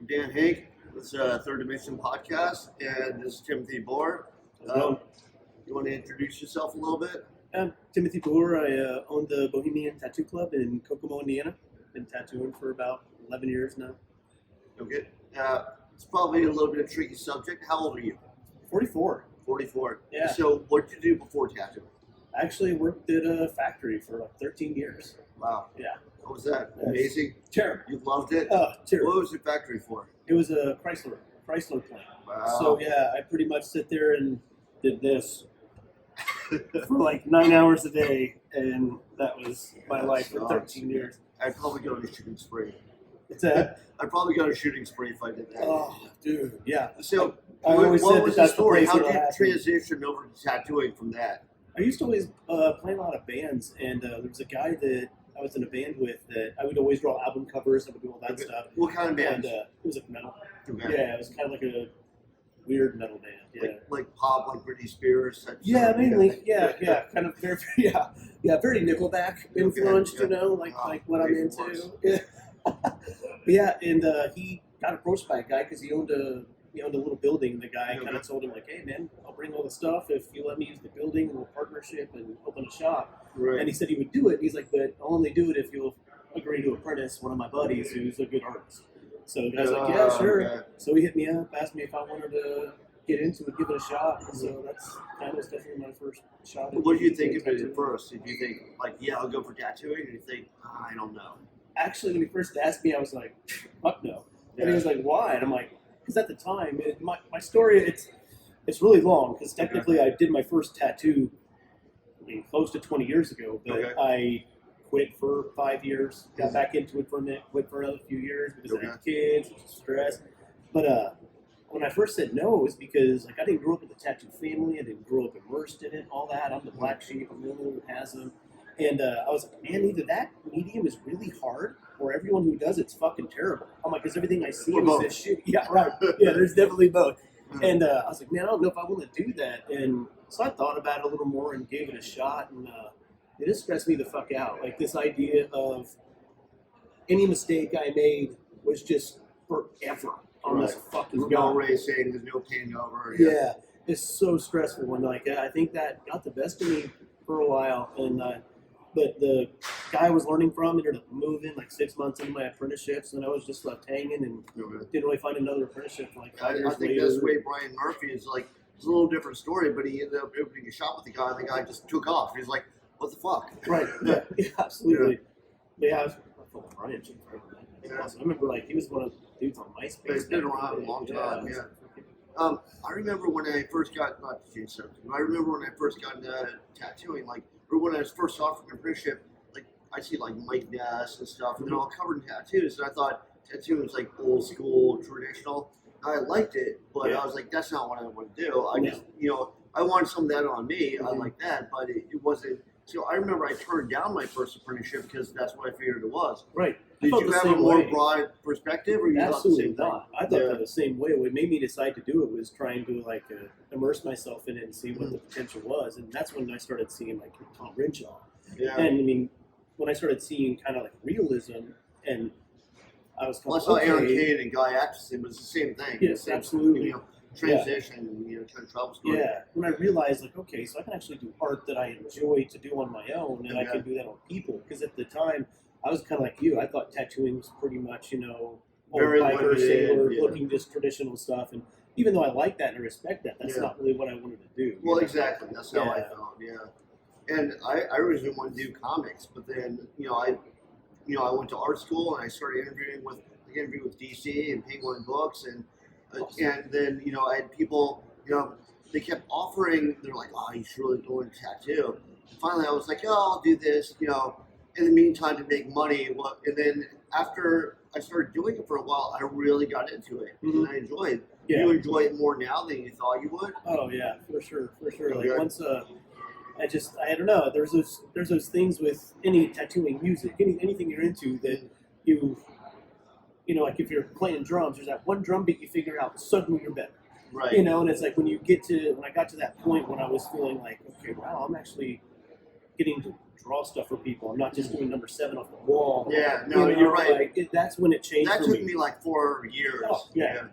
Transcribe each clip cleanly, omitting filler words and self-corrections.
Dan Hank. This is Third Dimension Podcast, and this is Timothy Boor. You want to introduce yourself a little bit? I'm Timothy Boor. I own the Bohemian Tattoo Club in Kokomo, Indiana. Been tattooing for about 11 years now. Okay. It's probably a little bit of a tricky subject. How old are you? 44. 44. Yeah. So what did you do before tattooing? I actually worked at a factory for like 13 years. Wow. Yeah. What was that? Amazing? Terrible. You loved it? Oh, terrible. What was your factory for? It was a Chrysler plant. Wow. So yeah, I pretty much sit there and did this for like 9 hours a day, and that was my life for 13 years. I'd probably go to a shooting spree. It's a I'd probably go to a shooting spree if I did that. oh, dude, yeah. So I always what said was that's the story? place How where did it you happened. transition over to tattooing from that? I used to always play a lot of bands, and there was a guy that I was in a band with that I would always draw album covers. I would do all that stuff. What kind of band? And it was like metal. Okay. Yeah, it was kind of like a weird metal band. Yeah. Like pop, like Britney Spears. Type Yeah, stuff. mainly. Yeah, kind of very, very Nickelback influenced. Okay, yeah. Like what I'm Crazy into. Horse. Yeah, yeah, and he got approached by a guy because he owned a little building. And the guy kind of told him like, "Hey, man, I'll bring all the stuff if you let me use the building and we'll partnership and open a shop." Right. And he said he would do it. He's like, "But I'll only do it if you'll agree to apprentice one of my buddies who's a good artist." So the guy's like, "Yeah, sure." Okay. So he hit me up, asked me if I wanted to get into it, give it a shot. So that was definitely my first shot. What do you think of it at first? Did you think, like, yeah, I'll go for tattooing? Or you think, I don't know? Actually, when he first asked me, I was like, fuck no. And he was like, why? And I'm like, because at the time, my story, it's really long, because technically I did my first tattoo, close to 20 years ago, but I quit for 5 years, got back into it for a minute, quit for another few years because I had kids, stress. But when I first said no, it was because like I didn't grow up with a tattoo family, I didn't grow up immersed in it, all that. I'm the black sheep, I'm the only one who has them. And I was like, man, either that medium is really hard, or everyone who does it's fucking terrible. I'm like, because everything I see is this shit. Yeah, right. Yeah, there's definitely both. And I was like, man, I don't know if I want to do that. And so I thought about it a little more and gave it a shot. And it just stressed me the fuck out. Like this idea of any mistake I made was just forever on this fucking no go. racing, there's no paying over. Yeah, it's so stressful. And like I think that got the best of me for a while. And but the guy I was learning from ended up moving like 6 months into my apprenticeships, and I was just left hanging and didn't really find another apprenticeship for like 5 years I think later. that's the way Brian Murphy is like. It's a little different story, but he ended up opening a shop with the guy, and the guy just took off. He's like, what the fuck? Right, yeah, absolutely. Yeah, I was fucking Brian. I remember like he was one of the dudes on MySpace. He's been around a long time, I remember when I first got, not to change something, but I remember when I first got into tattooing, like, or when I was first offered an apprenticeship, like, I see like Mike Ness and stuff, and they're all covered in tattoos, and I thought tattooing was like old school, traditional. I liked it, but I was like, that's not what I want to do. I just, I wanted some of that on me. I like that, but it wasn't. So I remember I turned down my first apprenticeship because that's what I figured it was. Right. Did you have a more broad perspective, or you Absolutely thought the same not. I thought that the same way. What made me decide to do it was trying to like immerse myself in it and see what the potential was, and that's when I started seeing like Tom Renshaw. Yeah. And I mean, when I started seeing kind of like realism, and I was Well, I saw Aaron Kane and Guy Atchison. It was the same thing. Yes, Same, absolutely. Transition, kind of travel story. Yeah, when I realized, like, okay, so I can actually do art that I enjoy to do on my own, and I can do that on people. Because at the time, I was kind of like you. I thought tattooing was pretty much, old Very biker, limited, sailor, looking just traditional stuff. And even though I like that and I respect that, that's not really what I wanted to do. Well, exactly. That's how I felt. Yeah. And I originally wanted to do comics, but then I went to art school and I started interviewing with DC and Penguin Books, and then I had people they kept offering. They're like, oh, you should really go into tattoo. And finally, I was like, oh, I'll do this. In the meantime, to make money. And then after I started doing it for a while, I really got into it, and I enjoyed it. Yeah. You enjoy it more now than you thought you would? Oh yeah, for sure. Okay. Like once I don't know. There's those things with any tattooing music, anything you're into that like if you're playing drums, there's that one drum beat you figure out, suddenly you're better. Right. And it's like when I got to that point when I was feeling like, okay, wow, I'm actually getting to draw stuff for people. I'm not just doing number 7 off the wall. Yeah, no, you're right. Like, that's when it changed That for took me like 4 years. Oh, yeah.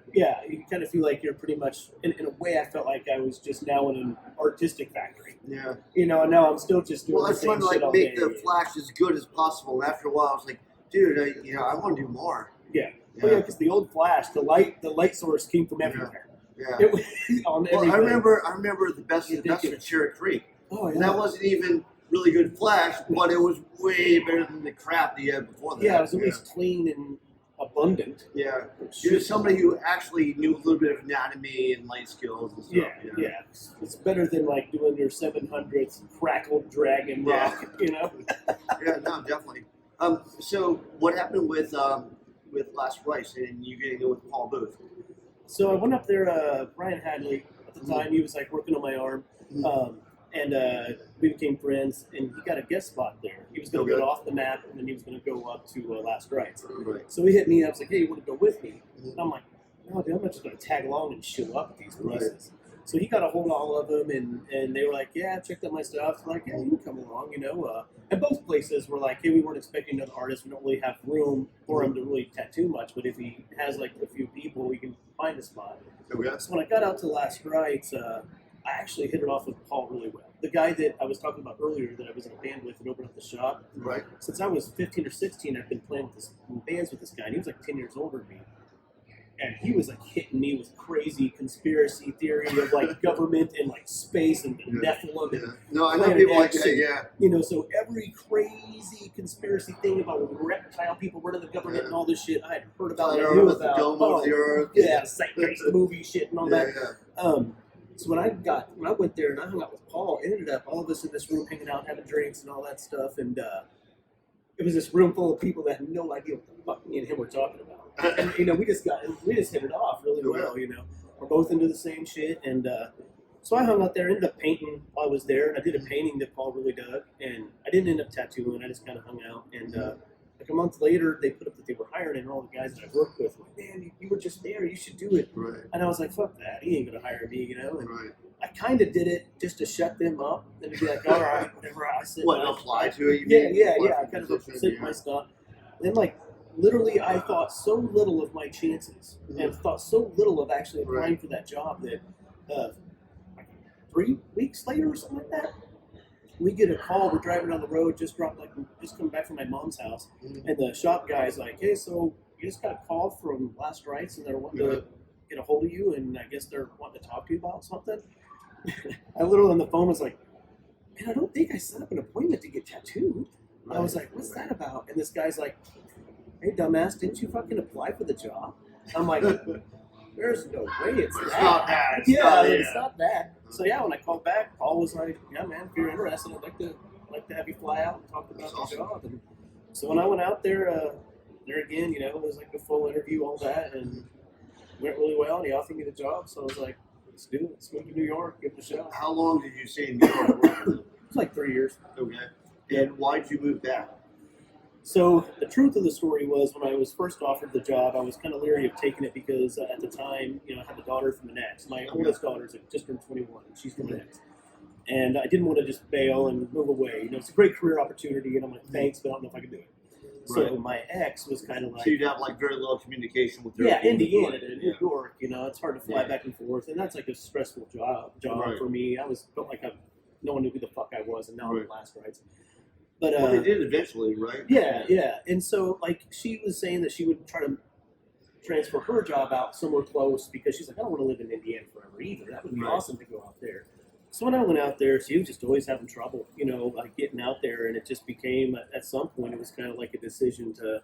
You kind of feel like you're pretty much, in a way, I felt like I was just now in an artistic factory. Yeah. And now I'm still just doing Well, the I was same trying to shit all make day. the Flash as good as possible. And after a while, I was like, dude, I want to do more. Yeah. Well, yeah, because the old Flash, the light source came from everywhere. Yeah. It was on Well, everything. I remember the best of the best with Cherry Creek. Oh, yeah. And that wasn't even really good Flash, but it was way better than the crap that you had before that. Yeah, it was at least clean and abundant. Yeah. You're somebody who actually knew a little bit of anatomy and light skills and stuff. Yeah. It's better than like doing your 700th crackled dragon rock, Yeah, no, definitely. So what happened with Last Rites and you getting in with Paul Booth? So I went up there, Brian Hadley, at the time, he was like working on my arm, and we became friends, and he got a guest spot there. He was going to get off the map, and then he was going to go up to Last Rites. Right. So he hit me up, was like, hey, you want to go with me? And I'm like, no, dude, I'm not just going to tag along and show up at these places. So he got a hold of all of them, and they were like, yeah, checked out my stuff. Like, yeah, you can come along, And both places were like, hey, we weren't expecting another artist. We don't really have room for him to really tattoo much, but if he has like a few people, we can find a spot. Okay. So when I got out to Last Rites, I actually hit it off with Paul really well. The guy that I was talking about earlier that I was in a band with and opened up the shop. Right. Since I was 15 or 16, I've been playing in bands with this guy, and he was like 10 years older than me. And he was like hitting me with crazy conspiracy theory of like government and like space and the Nephilim. And no, I know people like X that, yeah. So every crazy conspiracy thing about reptile people running the government and all this shit, I had heard about and knew about. Dome of the Earth. Yeah, Zeitgeist movie shit and all that. Yeah. So when I went there and I hung out with Paul, it ended up all of us in this room hanging out, having drinks and all that stuff, and it was this room full of people that had no idea what the fuck me and him were talking about. And we just hit it off really well. We're both into the same shit, and so I hung out there, ended up painting while I was there, and I did a painting that Paul really dug, and I didn't end up tattooing. I just kind of hung out, and like a month later, they put up that they were hiring, and all the guys that I worked with were like, man, you were just there, you should do it. Right. And I was like, fuck that, he ain't gonna hire me, And Right. I kind of did it just to shut them up, and to be like, all right, whatever. I said, Apply to it? Yeah. I kind of sent my stuff. Then, like, literally, I thought so little of my chances, and thought so little of actually applying for that job that like 3 weeks later or something like that, we get a call. We're driving down the road, just coming back from my mom's house, and the shop guy's like, hey, so you just got a call from Last Rites, and they're wanting to get a hold of you, and I guess they're wanting to talk to you about something. I literally on the phone was like, man, I don't think I set up an appointment to get tattooed. I was like, what's that about? And this guy's like, hey, dumbass, didn't you fucking apply for the job? I'm like, there's no way it's that. Not that. It's not that. So when I called back, Paul was like, yeah, man, if you're interested, I'd like to have you fly out and talk about the job. And so when I went out there, again, it was like a full interview, all that, and went really well, and he offered me the job. So I was like, let's do it. Let's go to New York, give it a shot. How long did you stay in New York? It was like 3 years. Okay. And why did you move back? So the truth of the story was, when I was first offered the job, I was kind of leery of taking it because at the time, I had a daughter from an ex. My oldest daughter's just turned 21. She's from an ex. And I didn't want to just bail and move away. It's a great career opportunity, and I'm like, thanks, but I don't know if I can do it. So my ex was kind of like... So you'd have like very little communication with her. Yeah, Indiana to New York, it's hard to fly back and forth, and that's like a stressful job for me. I felt like no one knew who the fuck I was, and now I'm at Last Rites. But they did eventually, right? Yeah. And so, like, she was saying that she would try to transfer her job out somewhere close because she's like, I don't want to live in Indiana forever either. That would be awesome to go out there. So when I went out there, she was just always having trouble, like getting out there. And it just became, at some point, it was kind of like a decision to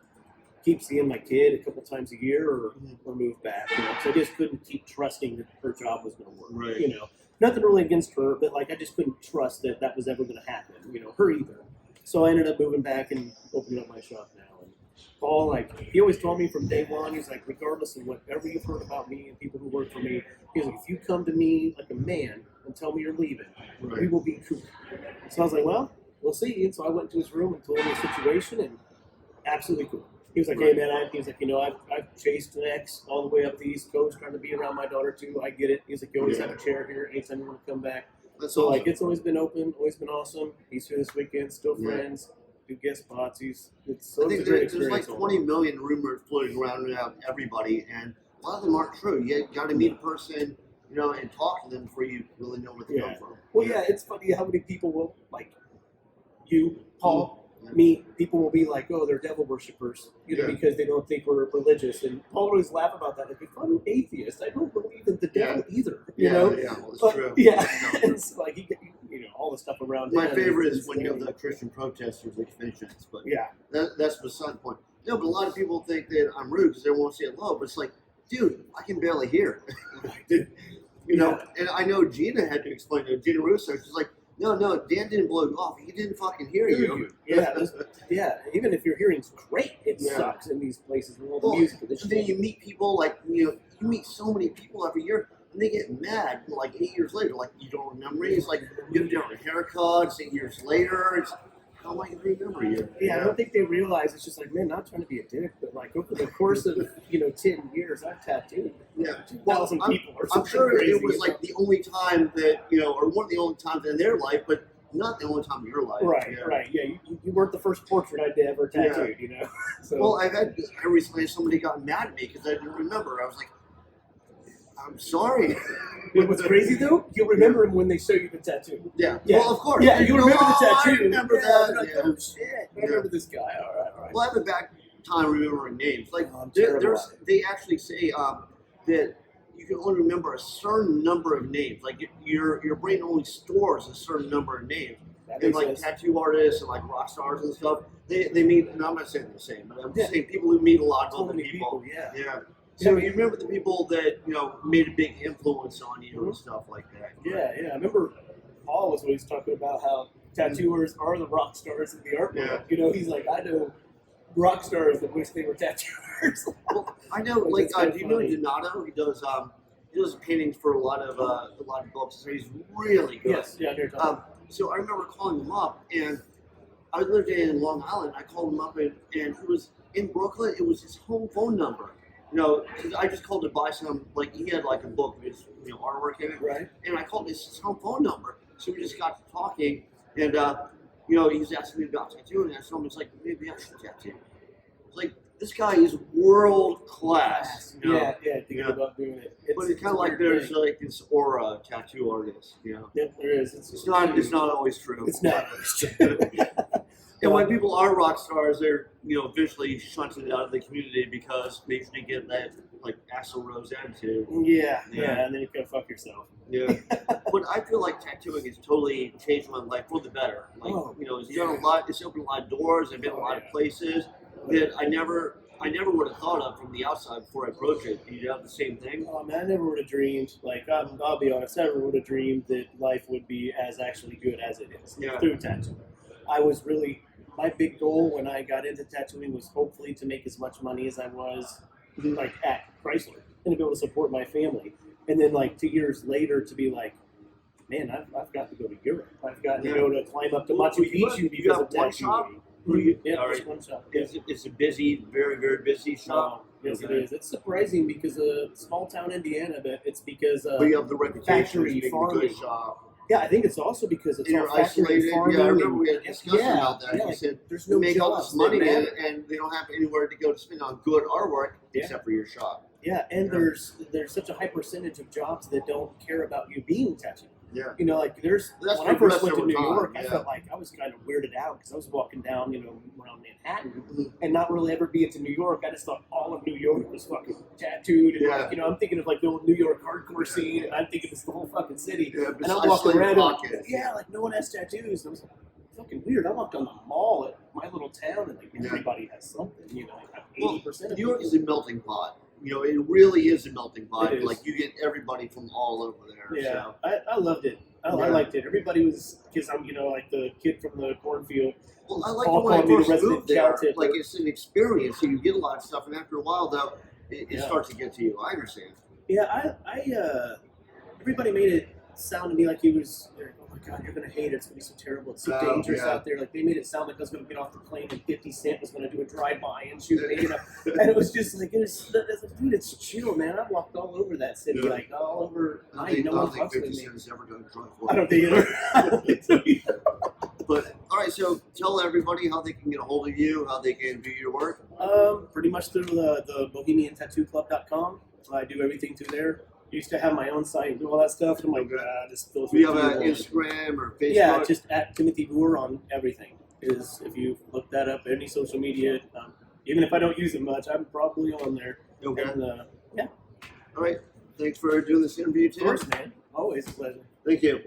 keep seeing my kid a couple times a year or move back. So I just couldn't keep trusting that her job was going to work. Right. Nothing really against her, but like I just couldn't trust that was ever going to happen. Her either. So I ended up moving back and opening up my shop now. And Paul, like, he always told me from day one, he's like, regardless of whatever you've heard about me and people who work for me, he's like, if you come to me like a man and tell me you're leaving, we will be cool. So I was like, well, we'll see. And so I went to his room and told him the situation, and absolutely cool. He was like, hey, man, I've chased an ex all the way up the East Coast trying to be around my daughter, too. I get it. He's like, you always have a chair here anytime you want to come back. That's So awesome. like it's always been open, always been awesome. He's here this weekend, still friends, do guest spots. It's I think a great there's like experience. 20 million rumors floating around about everybody, and a lot of them aren't true. You got to meet a person, and talk to them before you really know where they come from. Well, yeah, it's funny how many people will like you, Paul. Me, people will be like, "Oh, they're devil worshippers," because they don't think we're religious. And Paul always laugh about that. Like, if I'm an atheist, I don't believe in the devil either. Yeah, well, it's true. Yeah, it's like all the stuff around. My favorite is when you have the Christian protesters at conventions, but that's beside the point. No, but a lot of people think that I'm rude because they won't say hello. But it's like, dude, I can barely hear. And I know Gina had to explain to Gina Russo. She's like, no, Dan didn't blow you off. He didn't fucking hear you. Yeah. Even if your hearing's great, it sucks in these places with all the music. And then you meet people you meet so many people every year, and they get mad like 8 years later. Like, you don't remember me. It's like you have different haircuts 8 years later. It's how am I going to remember you? Yeah, I don't think they realize it's just like, man, not trying to be a dick, but like over the course of 10 years, I've tattooed 2,000 people or something. I'm sure crazy, it was like the only time that or one of the only times in their life, but not the only time in your life. Right. Yeah, you weren't the first portrait I'd ever tattooed, So. Well, I recently had somebody got mad at me because I didn't remember. I was like, I'm sorry. What's crazy though, you'll remember him when they show you the tattoo. Yeah. Well, of course. Yeah, you remember the tattoo. I remember that. Like, oh shit, I remember this guy. All right. Well, I have a back time remembering names. Like, there's they actually say that you can only remember a certain number of names. Like, your brain only stores a certain number of names. And like tattoo artists and like rock stars and stuff, they meet. And I'm not saying the same, but I'm just saying people who meet a lot of other people. Yeah. So you remember the people that made a big influence on you and stuff like that. Yeah. I remember Paul was always talking about how tattooers are the rock stars in the art world. He's like, I know rock stars that wish they were tattooers. Well, I know, like, do you know Donato? He does paintings for a lot of books. So he's really good. Yes, yeah, you're talking. So I remember calling him up, and I lived in Long Island. I called him up, and it was in Brooklyn. It was his home phone number. Because I just called to buy some, like, he had like a book with his, artwork in it. Right. And I called his home phone number. So we just got to talking, and, he was asking me about tattooing, and I told him, it's like, maybe I should tattoo. It's like, this guy is world class. Yeah, thinking about doing it. But it's kind of like there's like this aura tattoo artist, Yep, there is. It's not always true. It's not always true. And when people are rock stars, they're eventually shunted out of the community because they usually get that like Axl Rose attitude. Yeah, and then you can fuck yourself. Yeah, but I feel like tattooing has totally changed my life for the better. Like it's done a lot. It's opened a lot of doors. I've been a lot of places that I never would have thought of from the outside before I approached it. Do you have the same thing? Oh man, I never would have dreamed. Like I'll be honest, I never would have dreamed that life would be as actually good as it is through tattooing. I was really. My big goal when I got into tattooing was hopefully to make as much money as I was like at Chrysler and to be able to support my family. And then like 2 years later to be like, man, I've got to go to Europe. I've got to go to climb up to Machu Picchu because of tattooing. Just one shop. It's a busy, very, very busy shop. Yes, it is. It's surprising because of small town Indiana, but it's because but you have the reputation factory of being a good shop. Yeah, I think it's also because it's all isolated. Farming. Yeah, I remember we had a discussion about that. You said there's no make all this money and they don't have anywhere to go to spend on good artwork except for your shop. Yeah, and there's such a high percentage of jobs that don't care about you being tattooed. Yeah. Like there's when I first went to New York, I felt like I was kind of weirded out because I was walking down, around Manhattan and not really ever being to New York. I just thought all of New York was fucking tattooed. And I'm thinking of like the old New York hardcore scene, and I'm thinking it's the whole fucking city. Yeah, and I'm walking around, like no one has tattoos. And I was like, fucking weird. I walked down the mall at my little town, and like everybody has something. 80%. New York is a melting pot. It really is a melting pot. Like, you get everybody from all over there. Yeah, so. I loved it. I liked it. Everybody was, because I'm, like the kid from the cornfield. Well, I liked it when I first moved there. Like, it's an experience, so you get a lot of stuff, and after a while, though, it starts to get to you. I understand. Yeah, everybody made it sound to me like he was, like, oh my God, you're going to hate it. It's going to be so terrible. It's so dangerous out there. Like, they made it sound like I was going to get off the plane and 50 Cent was going to do a drive-by and shoot me, And it was just like, dude, it's chill, man. I walked all over that city, like all over. I don't think 50 Cent has ever done a drug I don't think either. I don't think so either. But, all right, so tell everybody how they can get a hold of you, how they can view your work. Pretty much through the Bohemian Tattoo Club.com. I do everything through there. I used to have my own site and do all that stuff. And I'm like, this feels Do you have an Instagram or Facebook? Yeah, just at Timothy Boor on everything. Is if you look that up, any social media, even if I don't use it much, I'm probably on there. Okay. And, yeah. All right. Thanks for doing this interview, Tim. Of course, man. Always a pleasure. Thank you.